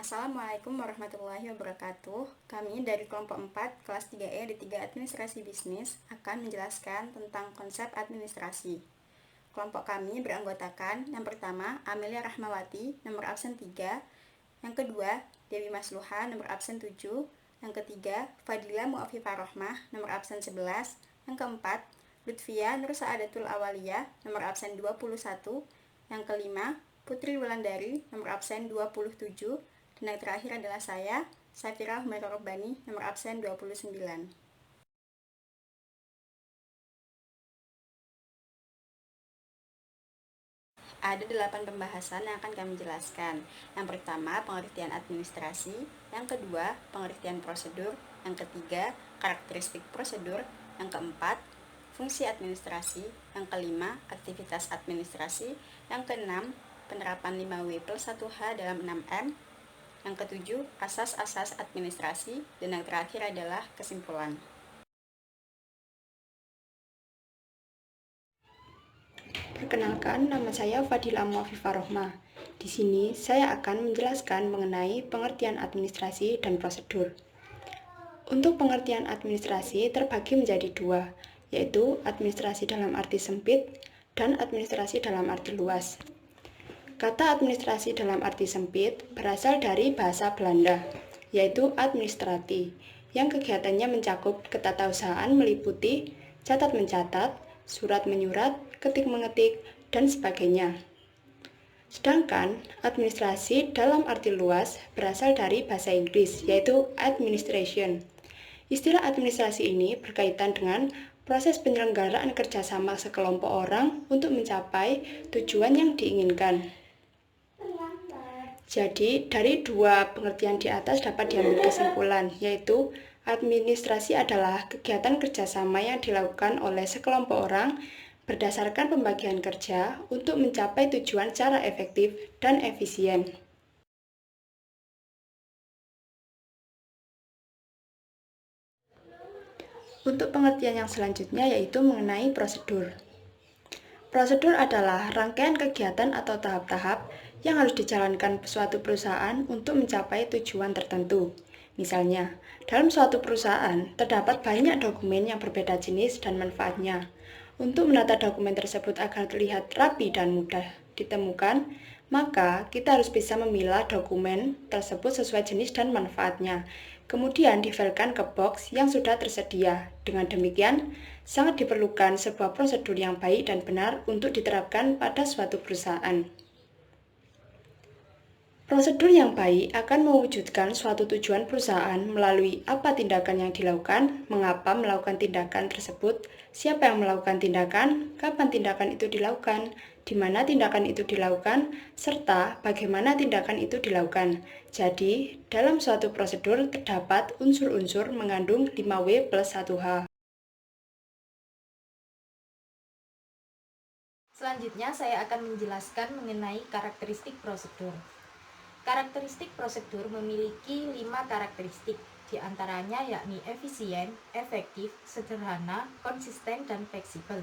Assalamualaikum warahmatullahi wabarakatuh. Kami dari kelompok 4 kelas 3E D3 Administrasi Bisnis akan menjelaskan tentang konsep administrasi. Kelompok kami beranggotakan yang pertama Amelia Rahmawati nomor absen 3, yang kedua Dewi Masluha nomor absen 7, yang ketiga Fadila Muafifah Rohmah nomor absen 11, yang keempat Lutfia Nur Saadatul Awaliyah nomor absen 21, yang kelima Putri Wulandari nomor absen 27, dan yang terakhir adalah saya, Safira Humaira Robbani, nomor absen 29. Ada 8 pembahasan yang akan kami jelaskan. Yang pertama, pengertian administrasi. Yang kedua, pengertian prosedur. Yang ketiga, karakteristik prosedur. Yang keempat, fungsi administrasi. Yang kelima, aktivitas administrasi. Yang keenam, penerapan 5W+1H dalam 6M. Yang ketujuh, asas-asas administrasi. Dan yang terakhir adalah kesimpulan. Perkenalkan, nama saya Fadila Muafifah Rohmah. Di sini saya akan menjelaskan mengenai pengertian administrasi dan prosedur. Untuk pengertian administrasi terbagi menjadi dua, yaitu administrasi dalam arti sempit dan administrasi dalam arti luas. Kata administrasi dalam arti sempit berasal dari bahasa Belanda, yaitu administrati, yang kegiatannya mencakup ketatausahaan meliputi catat mencatat, surat menyurat, ketik mengetik, dan sebagainya. Sedangkan administrasi dalam arti luas berasal dari bahasa Inggris, yaitu administration. Istilah administrasi ini berkaitan dengan proses penyelenggaraan kerjasama sekelompok orang untuk mencapai tujuan yang diinginkan. Jadi, dari dua pengertian di atas dapat diambil kesimpulan, yaitu administrasi adalah kegiatan kerjasama yang dilakukan oleh sekelompok orang berdasarkan pembagian kerja untuk mencapai tujuan secara efektif dan efisien. Untuk pengertian yang selanjutnya yaitu mengenai prosedur. Prosedur adalah rangkaian kegiatan atau tahap-tahap yang harus dijalankan suatu perusahaan untuk mencapai tujuan tertentu. Misalnya, dalam suatu perusahaan terdapat banyak dokumen yang berbeda jenis dan manfaatnya. Untuk menata dokumen tersebut agar terlihat rapi dan mudah ditemukan, maka kita harus bisa memilah dokumen tersebut sesuai jenis dan manfaatnya. Kemudian difilekan ke box yang sudah tersedia. Dengan demikian, sangat diperlukan sebuah prosedur yang baik dan benar untuk diterapkan pada suatu perusahaan. Prosedur yang baik akan mewujudkan suatu tujuan perusahaan melalui apa tindakan yang dilakukan, mengapa melakukan tindakan tersebut, siapa yang melakukan tindakan, kapan tindakan itu dilakukan, di mana tindakan itu dilakukan, serta bagaimana tindakan itu dilakukan. Jadi, dalam suatu prosedur terdapat unsur-unsur mengandung 5W+1H. Selanjutnya saya akan menjelaskan mengenai karakteristik prosedur. Karakteristik prosedur memiliki 5 karakteristik, diantaranya yakni efisien, efektif, sederhana, konsisten, dan fleksibel.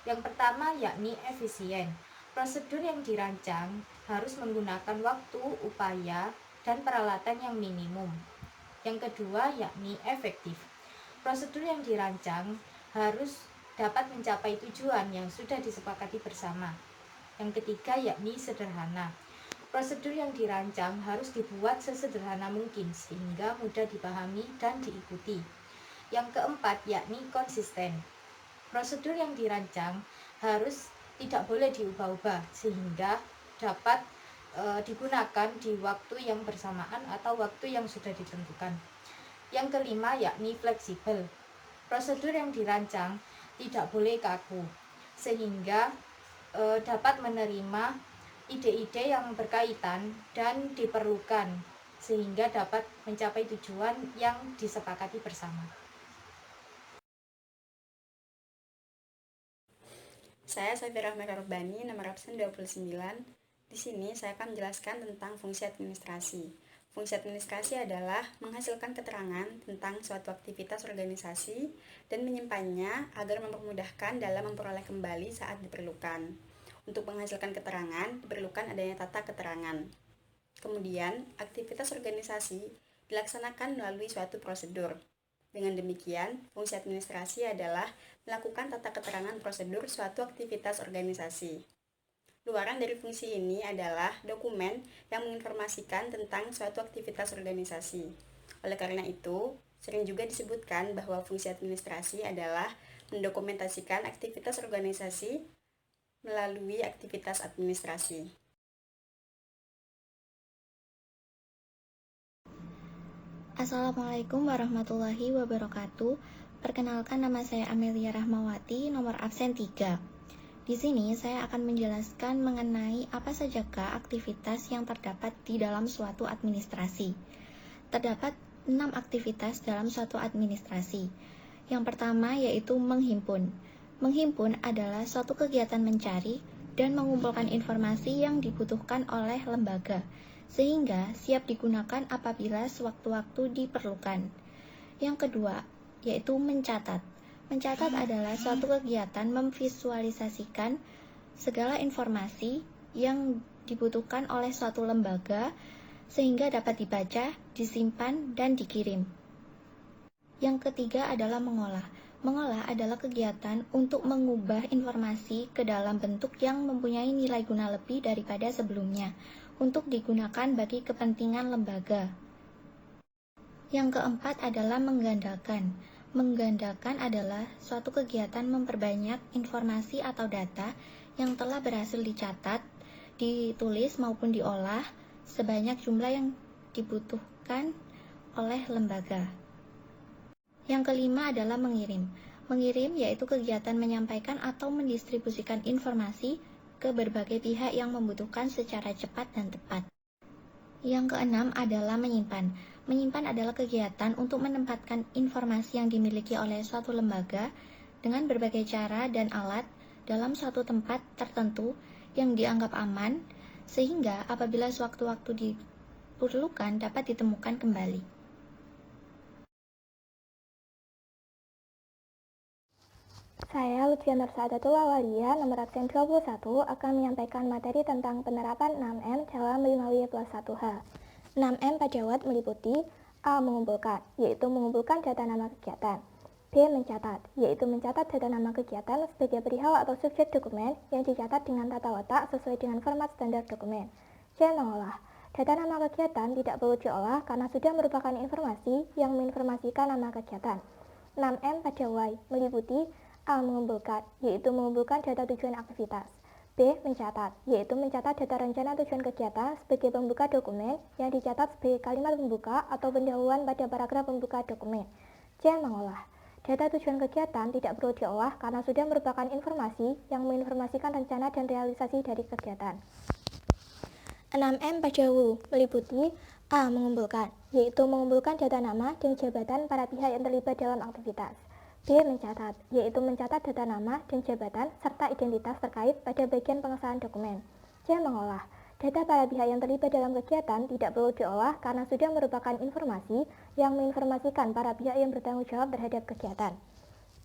Yang pertama yakni efisien. Prosedur yang dirancang harus menggunakan waktu, upaya, dan peralatan yang minimum. Yang kedua yakni efektif. Prosedur yang dirancang harus dapat mencapai tujuan yang sudah disepakati bersama. Yang ketiga yakni sederhana. Prosedur yang dirancang harus dibuat sesederhana mungkin sehingga mudah dipahami dan diikuti. Yang keempat yakni konsisten. Prosedur yang dirancang harus tidak boleh diubah-ubah sehingga dapat digunakan di waktu yang bersamaan atau waktu yang sudah ditentukan. Yang kelima yakni fleksibel. Prosedur yang dirancang tidak boleh kaku sehingga dapat menerima ide-ide yang berkaitan dan diperlukan sehingga dapat mencapai tujuan yang disepakati bersama. Saya Safira Humaira Robbani, nomor absen 29. Di sini saya akan menjelaskan tentang fungsi administrasi. Fungsi administrasi adalah menghasilkan keterangan tentang suatu aktivitas organisasi dan menyimpannya agar mempermudahkan dalam memperoleh kembali saat diperlukan. Untuk menghasilkan keterangan, diperlukan adanya tata keterangan. Kemudian, aktivitas organisasi dilaksanakan melalui suatu prosedur. Dengan demikian, fungsi administrasi adalah melakukan tata keterangan prosedur suatu aktivitas organisasi. Luaran dari fungsi ini adalah dokumen yang menginformasikan tentang suatu aktivitas organisasi. Oleh karena itu, sering juga disebutkan bahwa fungsi administrasi adalah mendokumentasikan aktivitas organisasi melalui aktivitas administrasi. Assalamualaikum warahmatullahi wabarakatuh. Perkenalkan, nama saya Amelia Rahmawati, nomor absen 3. Di sini saya akan menjelaskan mengenai apa sajakah aktivitas yang terdapat di dalam suatu administrasi. Terdapat 6 aktivitas dalam suatu administrasi. Yang pertama yaitu menghimpun. Menghimpun adalah suatu kegiatan mencari dan mengumpulkan informasi yang dibutuhkan oleh lembaga, sehingga siap digunakan apabila sewaktu-waktu diperlukan. Yang kedua, yaitu mencatat. Mencatat adalah suatu kegiatan memvisualisasikan segala informasi yang dibutuhkan oleh suatu lembaga, sehingga dapat dibaca, disimpan, dan dikirim. Yang ketiga adalah mengolah. Mengolah adalah kegiatan untuk mengubah informasi ke dalam bentuk yang mempunyai nilai guna lebih daripada sebelumnya, untuk digunakan bagi kepentingan lembaga. Yang keempat adalah menggandakan. Menggandakan adalah suatu kegiatan memperbanyak informasi atau data yang telah berhasil dicatat, ditulis maupun diolah sebanyak jumlah yang dibutuhkan oleh lembaga. Yang kelima adalah mengirim. Mengirim yaitu kegiatan menyampaikan atau mendistribusikan informasi ke berbagai pihak yang membutuhkan secara cepat dan tepat. Yang keenam adalah menyimpan. Menyimpan adalah kegiatan untuk menempatkan informasi yang dimiliki oleh suatu lembaga dengan berbagai cara dan alat dalam suatu tempat tertentu yang dianggap aman, sehingga apabila sewaktu-waktu diperlukan dapat ditemukan kembali. Saya Lutfia Nursadatul Awalia, nomor absen 21, akan menyampaikan materi tentang penerapan 6M dalam 5W+1H. 6M pada WAD meliputi A. Mengumpulkan, yaitu mengumpulkan data nama kegiatan. B. Mencatat, yaitu mencatat data nama kegiatan sebagai perihal atau subjek dokumen yang dicatat dengan tata letak sesuai dengan format standar dokumen. C. Mengolah, data nama kegiatan tidak perlu diolah karena sudah merupakan informasi yang menginformasikan nama kegiatan. 6M pada Y meliputi A. Mengumpulkan, yaitu mengumpulkan data tujuan aktivitas. B. Mencatat, yaitu mencatat data rencana tujuan kegiatan sebagai pembuka dokumen yang dicatat sebagai kalimat pembuka atau pendahuluan pada paragraf pembuka dokumen. C. Mengolah, data tujuan kegiatan tidak perlu diolah karena sudah merupakan informasi yang menginformasikan rencana dan realisasi dari kegiatan. 6M pada W meliputi A. Mengumpulkan, yaitu mengumpulkan data nama dan jabatan para pihak yang terlibat dalam aktivitas. B. Mencatat, yaitu mencatat data nama dan jabatan serta identitas terkait pada bagian pengesahan dokumen. C. Mengolah, data para pihak yang terlibat dalam kegiatan tidak perlu diolah karena sudah merupakan informasi yang menginformasikan para pihak yang bertanggung jawab terhadap kegiatan.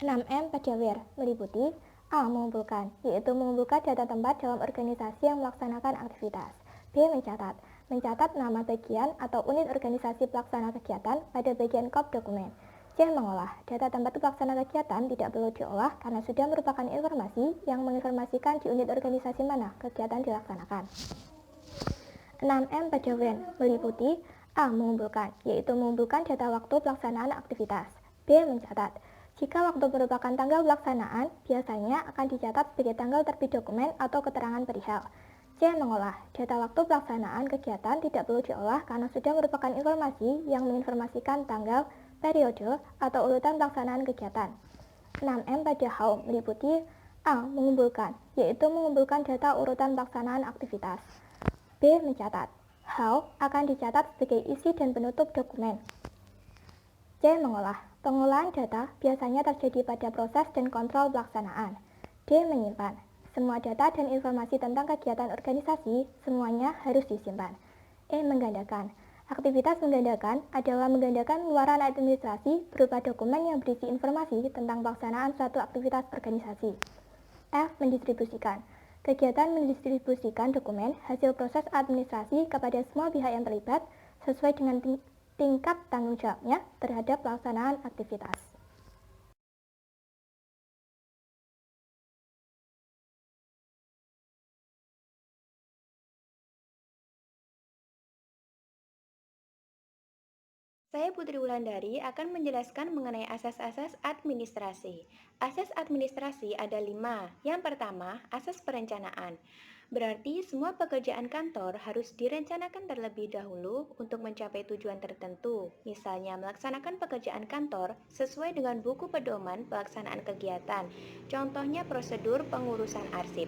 6M pada Where meliputi A. Mengumpulkan, yaitu mengumpulkan data tempat dalam organisasi yang melaksanakan aktivitas. B. Mencatat, mencatat nama bagian atau unit organisasi pelaksana kegiatan pada bagian kop dokumen. C. Mengolah, data tempat pelaksana kegiatan tidak perlu diolah karena sudah merupakan informasi yang menginformasikan di unit organisasi mana kegiatan dilaksanakan. 6M pada When meliputi A. Mengumpulkan, yaitu mengumpulkan data waktu pelaksanaan aktivitas. B. Mencatat, jika waktu merupakan tanggal pelaksanaan, biasanya akan dicatat sebagai tanggal terbit dokumen atau keterangan perihal. C. Mengolah, data waktu pelaksanaan kegiatan tidak perlu diolah karena sudah merupakan informasi yang menginformasikan tanggal, periode, atau urutan pelaksanaan kegiatan. 6M pada How meliputi A. Mengumpulkan, yaitu mengumpulkan data urutan pelaksanaan aktivitas. B. Mencatat, How akan dicatat sebagai isi dan penutup dokumen. C. Mengolah, pengolahan data biasanya terjadi pada proses dan kontrol pelaksanaan. D. Menyimpan, semua data dan informasi tentang kegiatan organisasi semuanya harus disimpan. E. Menggandakan, aktivitas menggandakan adalah menggandakan luaran administrasi berupa dokumen yang berisi informasi tentang pelaksanaan suatu aktivitas organisasi. F. Mendistribusikan, Kegiatan mendistribusikan dokumen hasil proses administrasi kepada semua pihak yang terlibat sesuai dengan tingkat tanggung jawabnya terhadap pelaksanaan aktivitas. Saya Putri Wulandari akan menjelaskan mengenai asas-asas administrasi. Asas administrasi ada 5. Yang pertama, asas perencanaan. Berarti semua pekerjaan kantor harus direncanakan terlebih dahulu untuk mencapai tujuan tertentu. Misalnya melaksanakan pekerjaan kantor sesuai dengan buku pedoman pelaksanaan kegiatan. Contohnya prosedur pengurusan arsip.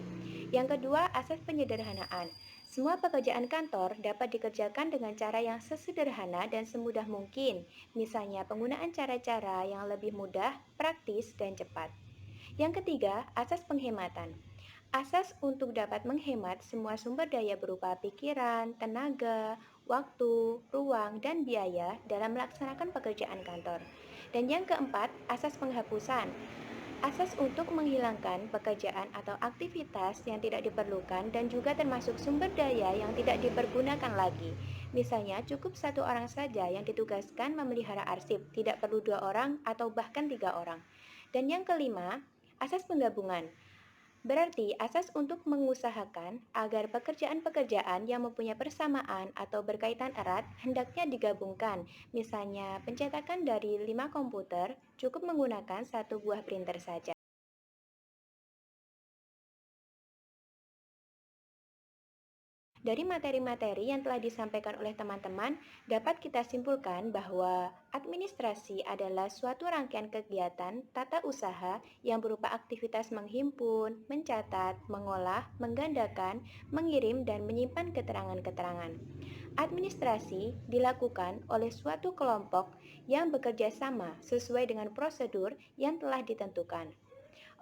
Yang kedua, asas penyederhanaan. Semua pekerjaan kantor dapat dikerjakan dengan cara yang sesederhana dan semudah mungkin, misalnya penggunaan cara-cara yang lebih mudah, praktis, dan cepat. Yang ketiga, asas penghematan. Asas untuk dapat menghemat semua sumber daya berupa pikiran, tenaga, waktu, ruang, dan biaya dalam melaksanakan pekerjaan kantor. Dan yang keempat, asas penghapusan. Asas untuk menghilangkan pekerjaan atau aktivitas yang tidak diperlukan dan juga termasuk sumber daya yang tidak dipergunakan lagi. Misalnya, cukup 1 orang saja yang ditugaskan memelihara arsip, tidak perlu 2 orang atau bahkan 3 orang. Dan yang kelima, asas penggabungan. Berarti asas untuk mengusahakan agar pekerjaan-pekerjaan yang mempunyai persamaan atau berkaitan erat hendaknya digabungkan. Misalnya, pencetakan dari 5 komputer cukup menggunakan 1 buah printer saja. Dari materi-materi yang telah disampaikan oleh teman-teman, dapat kita simpulkan bahwa administrasi adalah suatu rangkaian kegiatan tata usaha yang berupa aktivitas menghimpun, mencatat, mengolah, menggandakan, mengirim, dan menyimpan keterangan-keterangan. Administrasi dilakukan oleh suatu kelompok yang bekerja sama sesuai dengan prosedur yang telah ditentukan.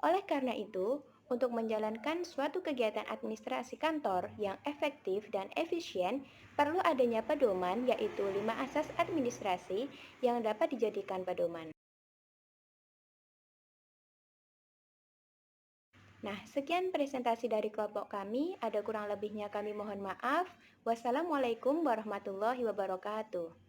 Oleh karena itu, untuk menjalankan suatu kegiatan administrasi kantor yang efektif dan efisien, perlu adanya pedoman yaitu 5 asas administrasi yang dapat dijadikan pedoman. Nah, sekian presentasi dari kelompok kami. Ada kurang lebihnya kami mohon maaf. Wassalamualaikum warahmatullahi wabarakatuh.